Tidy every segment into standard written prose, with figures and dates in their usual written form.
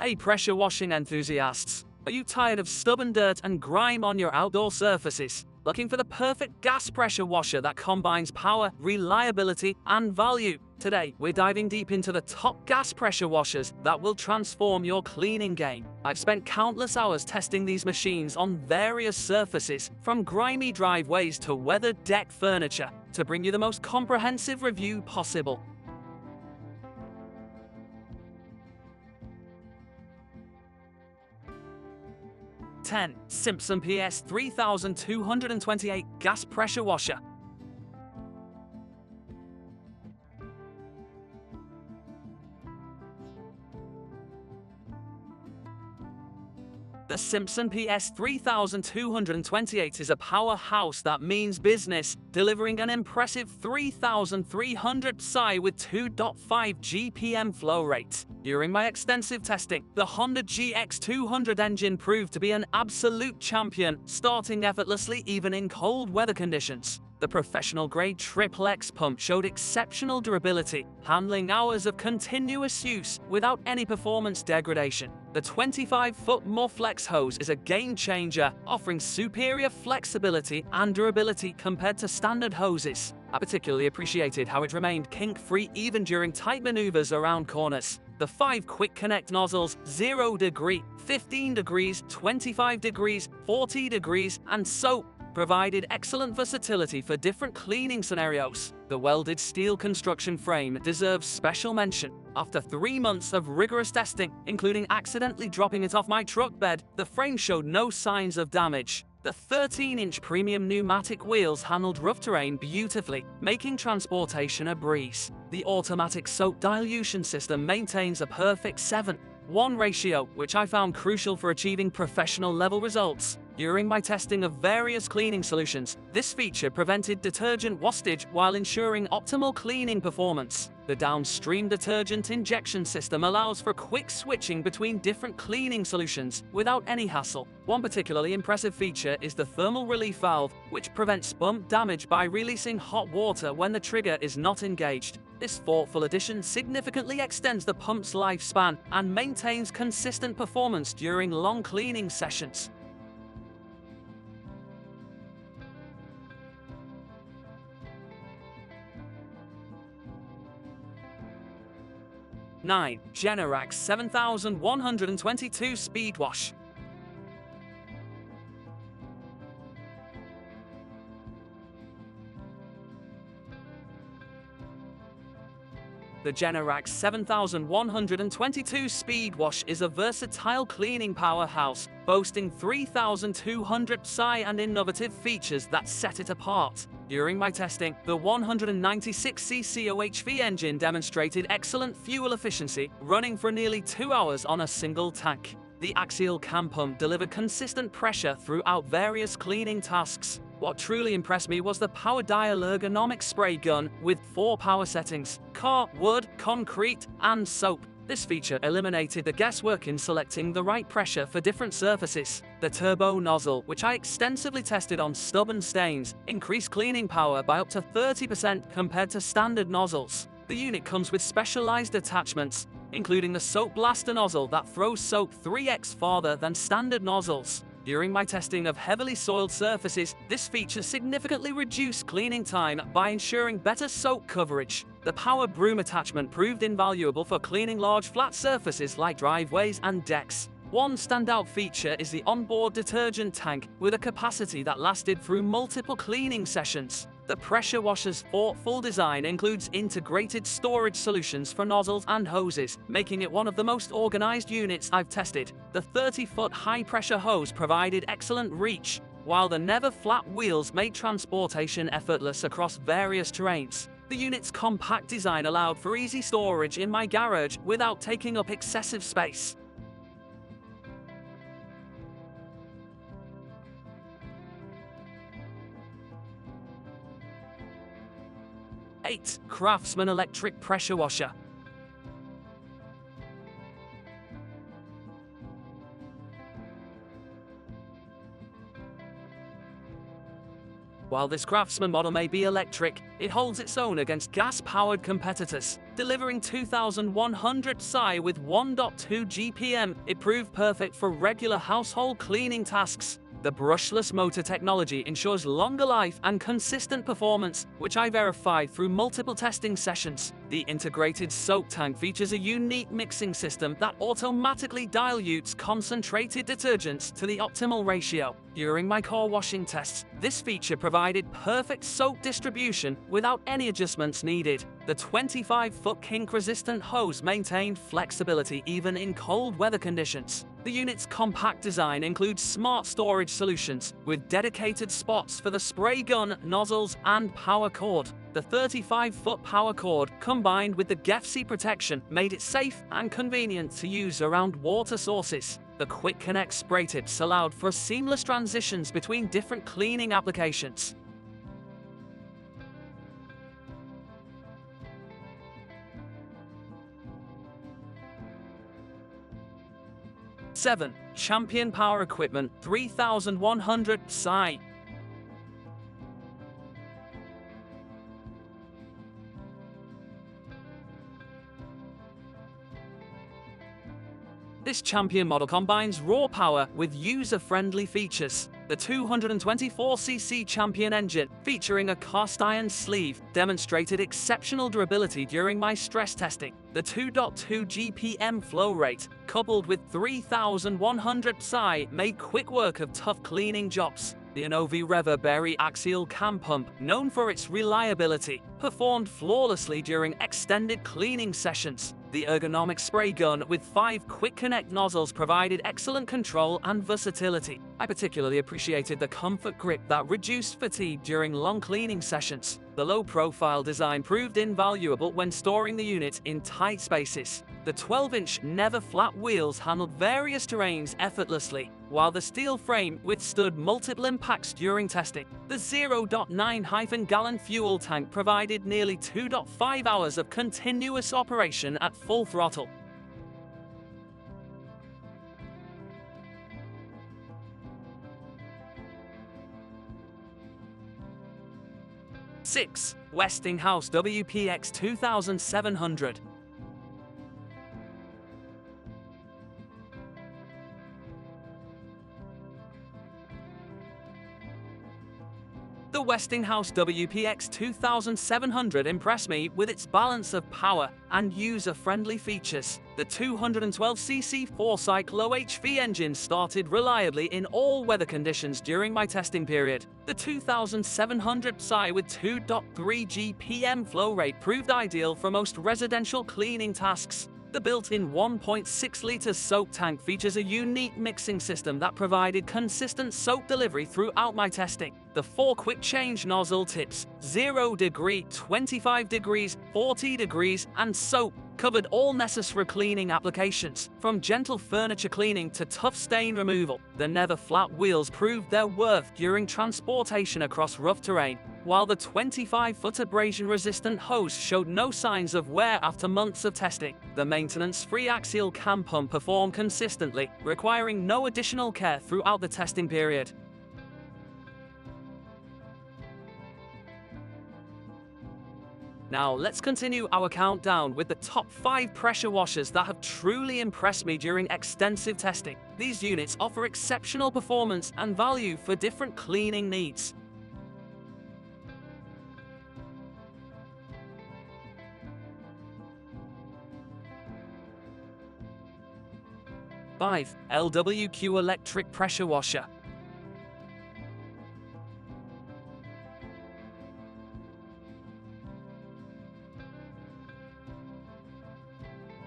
Hey pressure washing enthusiasts, are you tired of stubborn dirt and grime on your outdoor surfaces? Looking for the perfect gas pressure washer that combines power, reliability, and value? Today, we're diving deep into the top gas pressure washers that will transform your cleaning game. I've spent countless hours testing these machines on various surfaces, from grimy driveways to weathered deck furniture, to bring you the most comprehensive review possible. 10. Simpson PS3228 Gas Pressure Washer. The Simpson PS3228 is a powerhouse that means business, delivering an impressive 3,300 psi with 2.5 GPM flow rate. During my extensive testing, the Honda GX200 engine proved to be an absolute champion, starting effortlessly even in cold weather conditions. The professional-grade Triple-X pump showed exceptional durability, handling hours of continuous use without any performance degradation. The 25-foot Morflex hose is a game-changer, offering superior flexibility and durability compared to standard hoses. I particularly appreciated how it remained kink-free even during tight maneuvers around corners. The 5 quick connect nozzles, 0 degree, 15 degrees, 25 degrees, 40 degrees, and soap, provided excellent versatility for different cleaning scenarios. The welded steel construction frame deserves special mention. After 3 months of rigorous testing, including accidentally dropping it off my truck bed, the frame showed no signs of damage. The 13-inch premium pneumatic wheels handled rough terrain beautifully, making transportation a breeze. The automatic soap dilution system maintains a perfect 7:1 ratio, which I found crucial for achieving professional-level results. During my testing of various cleaning solutions, this feature prevented detergent wastage while ensuring optimal cleaning performance. The downstream detergent injection system allows for quick switching between different cleaning solutions without any hassle. One particularly impressive feature is the thermal relief valve, which prevents pump damage by releasing hot water when the trigger is not engaged. This thoughtful addition significantly extends the pump's lifespan and maintains consistent performance during long cleaning sessions. 9. Generac 7122 SpeedWash. The Generac 7122 SpeedWash is a versatile cleaning powerhouse, boasting 3,200 psi and innovative features that set it apart. During my testing, the 196cc OHV engine demonstrated excellent fuel efficiency, running for nearly 2 hours on a single tank. The axial cam pump delivered consistent pressure throughout various cleaning tasks. What truly impressed me was the PowRyte ergonomic spray gun with 4 power settings: car, wood, concrete, and soap. This feature eliminated the guesswork in selecting the right pressure for different surfaces. The turbo nozzle, which I extensively tested on stubborn stains, increased cleaning power by up to 30% compared to standard nozzles. The unit comes with specialized attachments, including the soap blaster nozzle that throws soap 3x farther than standard nozzles. During my testing of heavily soiled surfaces, this feature significantly reduced cleaning time by ensuring better soap coverage. The power broom attachment proved invaluable for cleaning large flat surfaces like driveways and decks. One standout feature is the onboard detergent tank, with a capacity that lasted through multiple cleaning sessions. The pressure washer's thoughtful design includes integrated storage solutions for nozzles and hoses, making it one of the most organized units I've tested. The 30-foot high-pressure hose provided excellent reach, while the never-flat wheels made transportation effortless across various terrains. The unit's compact design allowed for easy storage in my garage without taking up excessive space. 8. Craftsman electric pressure washer. While this Craftsman model may be electric, it holds its own against gas-powered competitors. Delivering 2,100 psi with 1.2 GPM, it proved perfect for regular household cleaning tasks. The brushless motor technology ensures longer life and consistent performance, which I verified through multiple testing sessions. The integrated soak tank features a unique mixing system that automatically dilutes concentrated detergents to the optimal ratio. During my core washing tests, this feature provided perfect soap distribution without any adjustments needed. The 25-foot kink-resistant hose maintained flexibility even in cold weather conditions. The unit's compact design includes smart storage solutions, with dedicated spots for the spray gun, nozzles, and power cord. The 35-foot power cord, combined with the GEFC protection, made it safe and convenient to use around water sources. The Quick Connect spray tips allowed for seamless transitions between different cleaning applications. 7. Champion Power Equipment 3100 psi. This Champion model combines raw power with user-friendly features. The 224cc Champion engine, featuring a cast iron sleeve, demonstrated exceptional durability during my stress testing. The 2.2 GPM flow rate, coupled with 3100 psi, made quick work of tough cleaning jobs. The Inovi Reverberry axial cam pump, known for its reliability, performed flawlessly during extended cleaning sessions. The ergonomic spray gun with 5 quick connect nozzles provided excellent control and versatility. I particularly appreciated the comfort grip that reduced fatigue during long cleaning sessions. The low-profile design proved invaluable when storing the unit in tight spaces. The 12-inch never-flat wheels handled various terrains effortlessly, while the steel frame withstood multiple impacts during testing. The 0.9-gallon fuel tank provided nearly 2.5 hours of continuous operation at full throttle. Six. Westinghouse WPX2700. The Westinghouse WPX2700 impressed me with its balance of power and user-friendly features. The 212cc 4-cycle OHV engine started reliably in all weather conditions during my testing period. The 2700 psi with 2.3 GPM flow rate proved ideal for most residential cleaning tasks. The built-in 1.6-liter soap tank features a unique mixing system that provided consistent soap delivery throughout my testing. The 4 quick-change nozzle tips, 0 degree, 25 degrees, 40 degrees, and soap, covered all necessary cleaning applications, from gentle furniture cleaning to tough stain removal. The never-flat wheels proved their worth during transportation across rough terrain, while the 25-foot abrasion-resistant hose showed no signs of wear after months of testing. The maintenance-free axial cam pump performed consistently, requiring no additional care throughout the testing period. Now let's continue our countdown with the top 5 pressure washers that have truly impressed me during extensive testing. These units offer exceptional performance and value for different cleaning needs. 5. LWQ Electric Pressure Washer.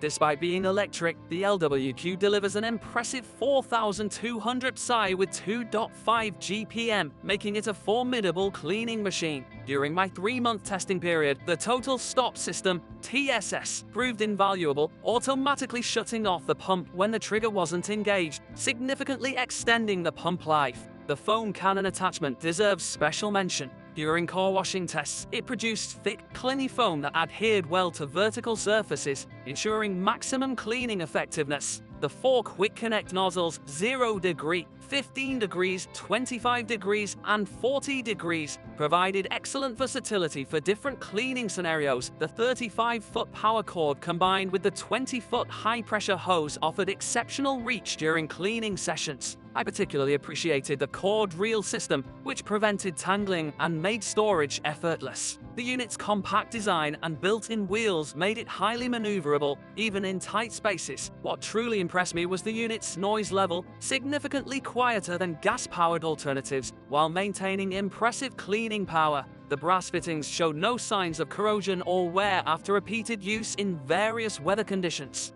Despite being electric, the LWQ delivers an impressive 4,200 psi with 2.5 GPM, making it a formidable cleaning machine. During my 3-month testing period, the Total Stop System, TSS, proved invaluable, automatically shutting off the pump when the trigger wasn't engaged, significantly extending the pump life. The foam cannon attachment deserves special mention. During core washing tests, it produced thick, clingy foam that adhered well to vertical surfaces, ensuring maximum cleaning effectiveness. The 4 quick connect nozzles, 0 degree, 15 degrees, 25 degrees, and 40 degrees, provided excellent versatility for different cleaning scenarios. The 35-foot power cord combined with the 20-foot high-pressure hose offered exceptional reach during cleaning sessions. I particularly appreciated the cord reel system, which prevented tangling and made storage effortless. The unit's compact design and built-in wheels made it highly maneuverable, even in tight spaces. What truly impressed me was the unit's noise level, significantly quieter than gas-powered alternatives, while maintaining impressive cleaning power. The brass fittings showed no signs of corrosion or wear after repeated use in various weather conditions.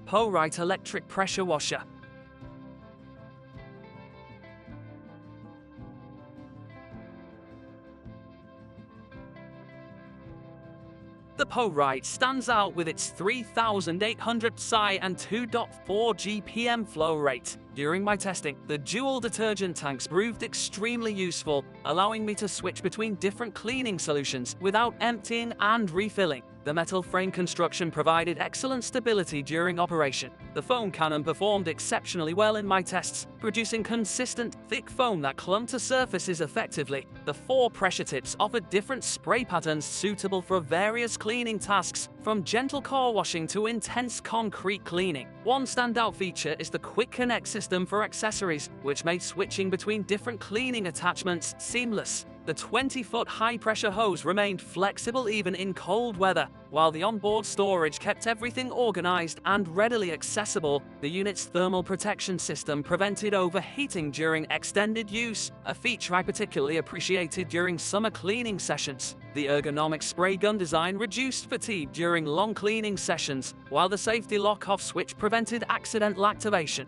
PowRyte electric pressure washer. The PowRyte stands out with its 3,800 psi and 2.4 GPM flow rate. During my testing, the dual detergent tanks proved extremely useful, allowing me to switch between different cleaning solutions without emptying and refilling. The metal frame construction provided excellent stability during operation. The foam cannon performed exceptionally well in my tests, producing consistent, thick foam that clung to surfaces effectively. The 4 pressure tips offered different spray patterns suitable for various cleaning tasks, from gentle core washing to intense concrete cleaning. One standout feature is the Quick Connect system for accessories, which made switching between different cleaning attachments seamless. The 20-foot high-pressure hose remained flexible even in cold weather, while the onboard storage kept everything organized and readily accessible. The unit's thermal protection system prevented overheating during extended use, a feature I particularly appreciated during summer cleaning sessions. The ergonomic spray gun design reduced fatigue during long cleaning sessions, while the safety lock-off switch prevented accidental activation.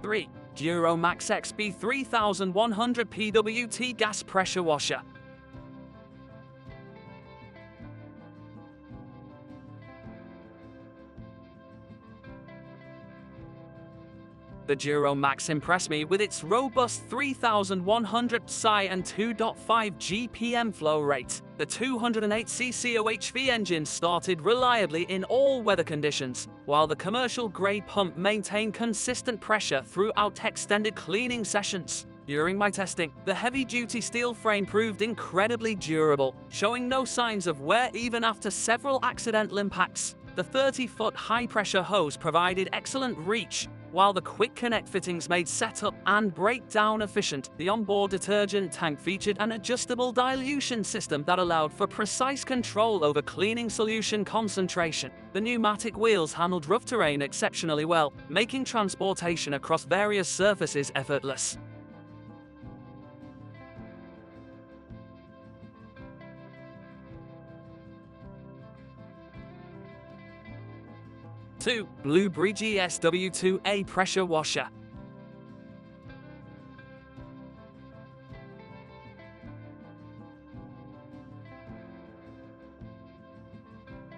3. DuroMax XB3100 PWT gas pressure washer. The DuroMax impressed me with its robust 3,100 psi and 2.5 GPM flow rate. The 208cc OHV engine started reliably in all weather conditions, while the commercial-grade pump maintained consistent pressure throughout extended cleaning sessions. During my testing, the heavy-duty steel frame proved incredibly durable, showing no signs of wear even after several accidental impacts. The 30-foot high-pressure hose provided excellent reach, while the Quick Connect fittings made setup and breakdown efficient. The onboard detergent tank featured an adjustable dilution system that allowed for precise control over cleaning solution concentration. The pneumatic wheels handled rough terrain exceptionally well, making transportation across various surfaces effortless. 2. Blubery GSW2A pressure washer.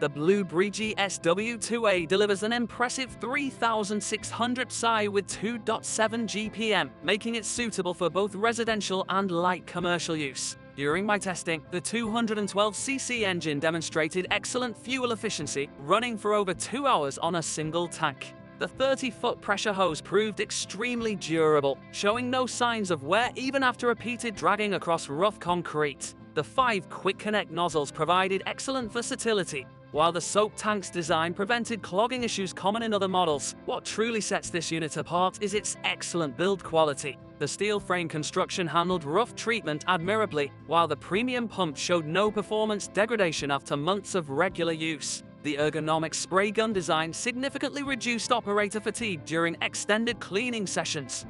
The Blubery GSW2A delivers an impressive 3,600 psi with 2.7 GPM, making it suitable for both residential and light commercial use. During my testing, the 212cc engine demonstrated excellent fuel efficiency, running for over 2 hours on a single tank. The 30-foot pressure hose proved extremely durable, showing no signs of wear even after repeated dragging across rough concrete. The 5 Quick Connect nozzles provided excellent versatility, while the soak tank's design prevented clogging issues common in other models. What truly sets this unit apart is its excellent build quality. The steel frame construction handled rough treatment admirably, while the premium pump showed no performance degradation after months of regular use. The ergonomic spray gun design significantly reduced operator fatigue during extended cleaning sessions.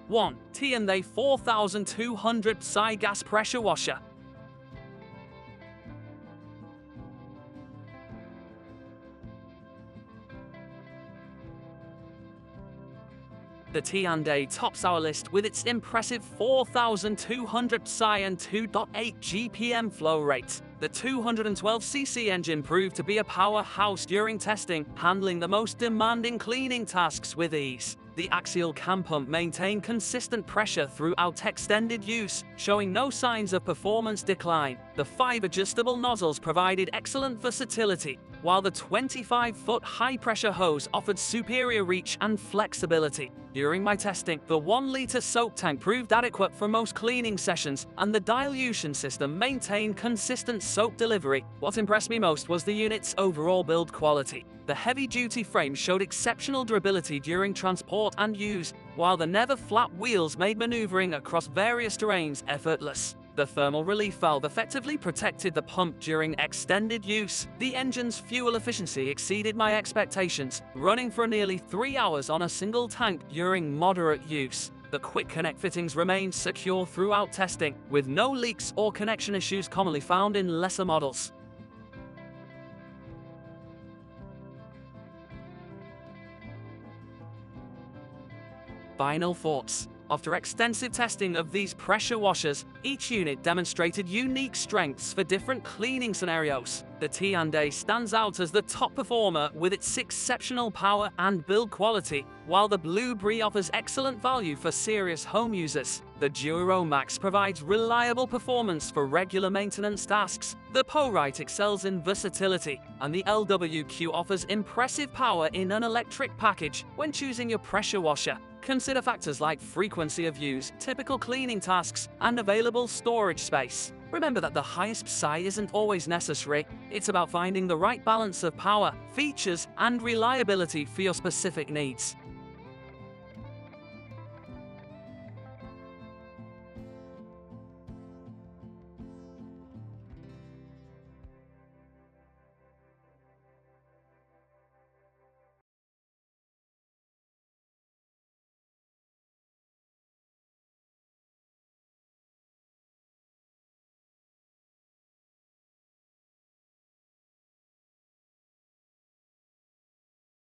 One, TEANDE 4200 psi gas pressure washer. The TEANDE tops our list with its impressive 4,200 psi and 2.8 GPM flow rate. The 212cc engine proved to be a powerhouse during testing, handling the most demanding cleaning tasks with ease. The axial cam pump maintained consistent pressure throughout extended use, showing no signs of performance decline. The 5 adjustable nozzles provided excellent versatility, while the 25-foot high-pressure hose offered superior reach and flexibility. During my testing, the 1-liter soak tank proved adequate for most cleaning sessions, and the dilution system maintained consistent soap delivery. What impressed me most was the unit's overall build quality. The heavy-duty frame showed exceptional durability during transport and use, while the never-flat wheels made maneuvering across various terrains effortless. The thermal relief valve effectively protected the pump during extended use. The engine's fuel efficiency exceeded my expectations, running for nearly 3 hours on a single tank during moderate use. The quick connect fittings remained secure throughout testing, with no leaks or connection issues commonly found in lesser models. Final thoughts. After extensive testing of these pressure washers, each unit demonstrated unique strengths for different cleaning scenarios. The TEANDE stands out as the top performer with its exceptional power and build quality, while the Blubery offers excellent value for serious home users. The DuroMax provides reliable performance for regular maintenance tasks. The PowRyte excels in versatility, and the LWQ offers impressive power in an electric package. When choosing your pressure washer, consider factors like frequency of use, typical cleaning tasks, and available storage space. Remember that the highest PSI isn't always necessary. It's about finding the right balance of power, features, and reliability for your specific needs.